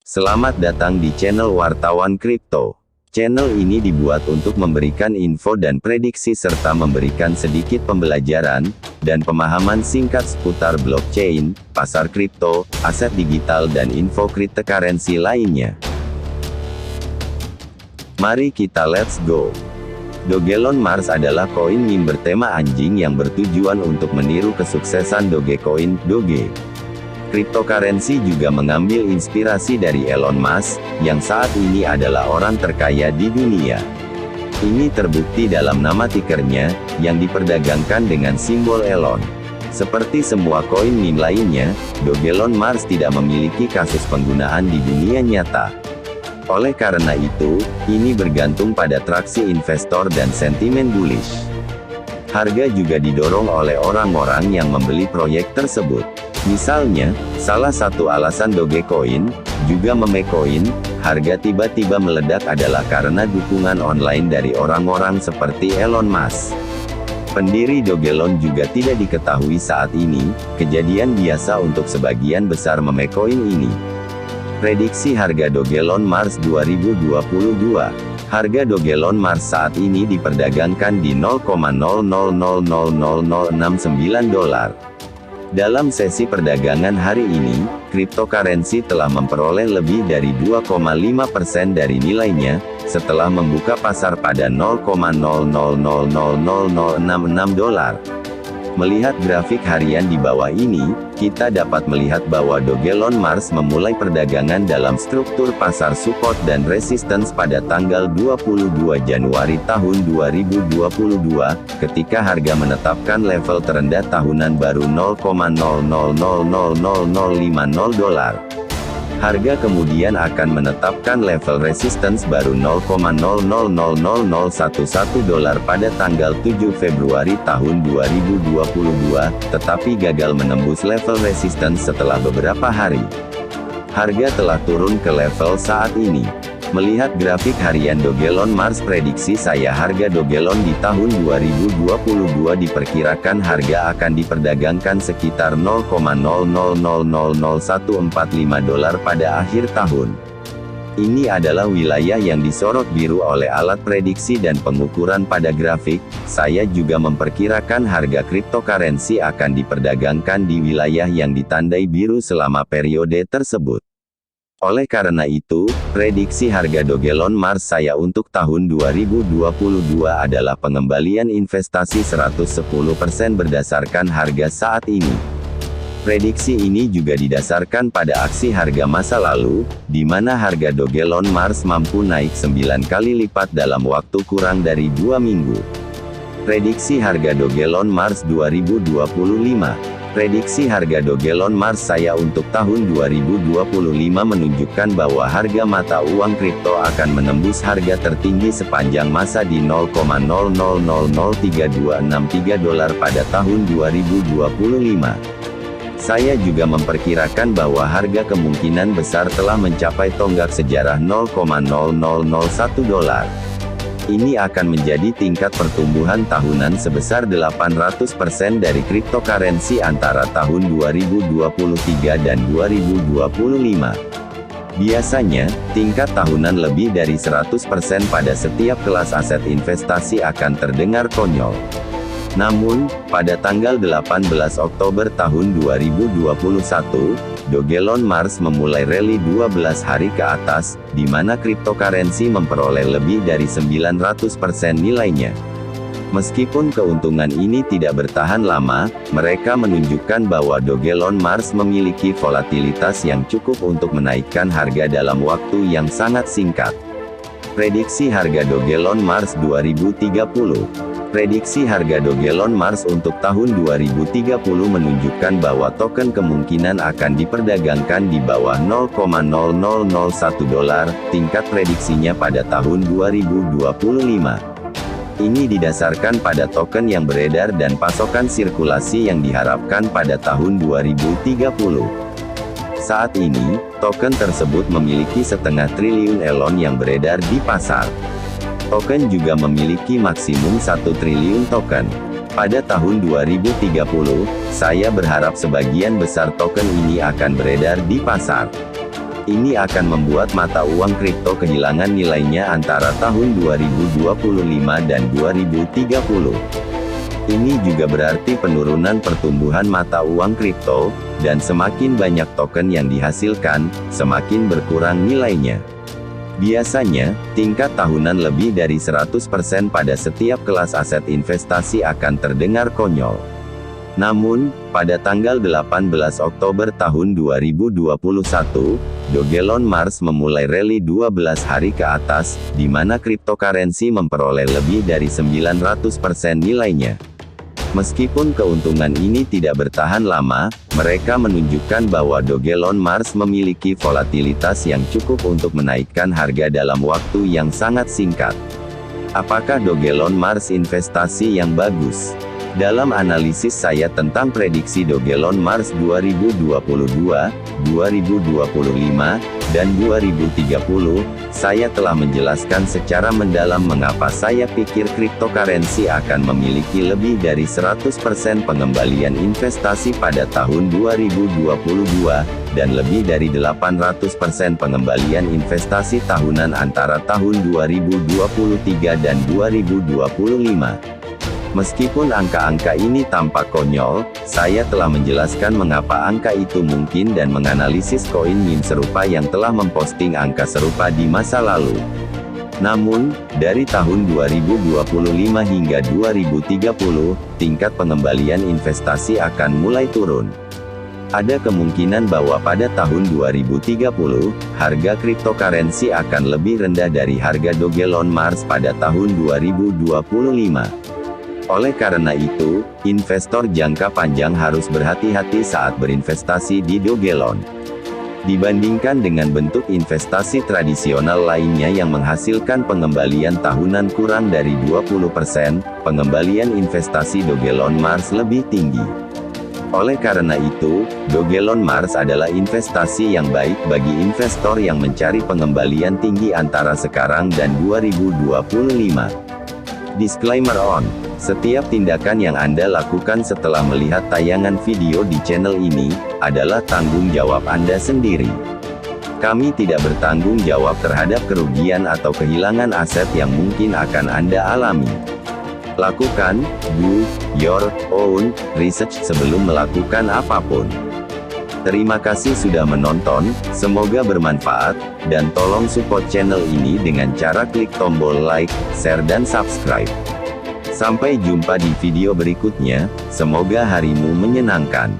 Selamat datang di channel Wartawan Kripto. Channel ini dibuat untuk memberikan info dan prediksi serta memberikan sedikit pembelajaran dan pemahaman singkat seputar blockchain, pasar kripto, aset digital dan info cryptocurrency lainnya. Mari kita let's go. Dogelon Mars adalah koin meme bertema anjing yang bertujuan untuk meniru kesuksesan Dogecoin, Doge. Cryptocurrency juga mengambil inspirasi dari Elon Musk, yang saat ini adalah orang terkaya di dunia. Ini terbukti dalam nama tikernya, yang diperdagangkan dengan simbol Elon. Seperti semua koin meme lainnya, Dogelon Mars tidak memiliki kasus penggunaan di dunia nyata. Oleh karena itu, ini bergantung pada traksi investor dan sentimen bullish. Harga juga didorong oleh orang-orang yang membeli proyek tersebut. Misalnya, salah satu alasan Dogecoin, juga Memecoin, harga tiba-tiba meledak adalah karena dukungan online dari orang-orang seperti Elon Musk. Pendiri Dogelon juga tidak diketahui saat ini, kejadian biasa untuk sebagian besar Memecoin ini. Prediksi harga Dogelon Mars 2022. Harga Dogelon Mars saat ini diperdagangkan di $0,00000069. Dalam sesi perdagangan hari ini, cryptocurrency telah memperoleh lebih dari 2,5% dari nilainya, setelah membuka pasar pada $0,00000066. Melihat grafik harian di bawah ini, kita dapat melihat bahwa Dogelon Mars memulai perdagangan dalam struktur pasar support dan resistance pada tanggal 22 Januari tahun 2022, ketika harga menetapkan level terendah tahunan baru $0,00000050. Harga kemudian akan menetapkan level resistance baru $0,000011 pada tanggal 7 Februari tahun 2022, tetapi gagal menembus level resistance setelah beberapa hari. Harga telah turun ke level saat ini. Melihat grafik harian Dogelon Mars, prediksi saya harga Dogelon di tahun 2022 diperkirakan harga akan diperdagangkan sekitar $0,00000145 pada akhir tahun. Ini adalah wilayah yang disorot biru oleh alat prediksi dan pengukuran pada grafik. Saya juga memperkirakan harga cryptocurrency akan diperdagangkan di wilayah yang ditandai biru selama periode tersebut. Oleh karena itu, prediksi harga Dogelon Mars saya untuk tahun 2022 adalah pengembalian investasi 110% berdasarkan harga saat ini. Prediksi ini juga didasarkan pada aksi harga masa lalu, di mana harga Dogelon Mars mampu naik 9 kali lipat dalam waktu kurang dari 2 minggu. Prediksi harga Dogelon Mars 2025. Prediksi harga Dogelon Mars saya untuk tahun 2025 menunjukkan bahwa harga mata uang kripto akan menembus harga tertinggi sepanjang masa di $0,000326 pada tahun 2025. Saya juga memperkirakan bahwa harga kemungkinan besar telah mencapai tonggak sejarah $0,0001. Ini akan menjadi tingkat pertumbuhan tahunan sebesar 800% dari cryptocurrency antara tahun 2023 dan 2025. Biasanya, tingkat tahunan lebih dari 100% pada setiap kelas aset investasi akan terdengar konyol. Namun, pada tanggal 18 Oktober tahun 2021, Dogelon Mars memulai rally 12 hari ke atas, di mana cryptocurrency memperoleh lebih dari 900% nilainya. Meskipun keuntungan ini tidak bertahan lama, mereka menunjukkan bahwa Dogelon Mars memiliki volatilitas yang cukup untuk menaikkan harga dalam waktu yang sangat singkat. Prediksi harga Dogelon Mars 2030. Prediksi harga Dogelon Mars untuk tahun 2030 menunjukkan bahwa token kemungkinan akan diperdagangkan di bawah $0,0001, tingkat prediksinya pada tahun 2025. Ini didasarkan pada token yang beredar dan pasokan sirkulasi yang diharapkan pada tahun 2030. Saat ini, token tersebut memiliki 0,5 triliun elon yang beredar di pasar. Token juga memiliki maksimum 1 triliun token. Pada tahun 2030, saya berharap sebagian besar token ini akan beredar di pasar. Ini akan membuat mata uang kripto kehilangan nilainya antara tahun 2025 dan 2030. Ini juga berarti penurunan pertumbuhan mata uang kripto, dan semakin banyak token yang dihasilkan, semakin berkurang nilainya. Biasanya, tingkat tahunan lebih dari 100% pada setiap kelas aset investasi akan terdengar konyol. Namun, pada tanggal 18 Oktober tahun 2021, Doge Elon Mars memulai rally 12 hari ke atas, di mana cryptocurrency memperoleh lebih dari 900% nilainya. Meskipun keuntungan ini tidak bertahan lama, mereka menunjukkan bahwa Doge Elon Mars memiliki volatilitas yang cukup untuk menaikkan harga dalam waktu yang sangat singkat. Apakah Doge Elon Mars investasi yang bagus? Dalam analisis saya tentang prediksi Doge Elon Mars 2022, 2025, dan 2030, saya telah menjelaskan secara mendalam mengapa saya pikir cryptocurrency akan memiliki lebih dari 100% pengembalian investasi pada tahun 2022, dan lebih dari 800% pengembalian investasi tahunan antara tahun 2023 dan 2025. Meskipun angka-angka ini tampak konyol, saya telah menjelaskan mengapa angka itu mungkin dan menganalisis koin meme serupa yang telah memposting angka serupa di masa lalu. Namun, dari tahun 2025 hingga 2030, tingkat pengembalian investasi akan mulai turun. Ada kemungkinan bahwa pada tahun 2030, harga cryptocurrency akan lebih rendah dari harga Doge Elon Mars pada tahun 2025. Oleh karena itu, investor jangka panjang harus berhati-hati saat berinvestasi di Doge Elon. Dibandingkan dengan bentuk investasi tradisional lainnya yang menghasilkan pengembalian tahunan kurang dari 20%, pengembalian investasi Doge Elon Mars lebih tinggi. Oleh karena itu, Doge Elon Mars adalah investasi yang baik bagi investor yang mencari pengembalian tinggi antara sekarang dan 2025. Disclaimer on. Setiap tindakan yang Anda lakukan setelah melihat tayangan video di channel ini, adalah tanggung jawab Anda sendiri. Kami tidak bertanggung jawab terhadap kerugian atau kehilangan aset yang mungkin akan Anda alami. Lakukan, do your own research sebelum melakukan apapun. Terima kasih sudah menonton, semoga bermanfaat, dan tolong support channel ini dengan cara klik tombol like, share dan subscribe. Sampai jumpa di video berikutnya, semoga harimu menyenangkan.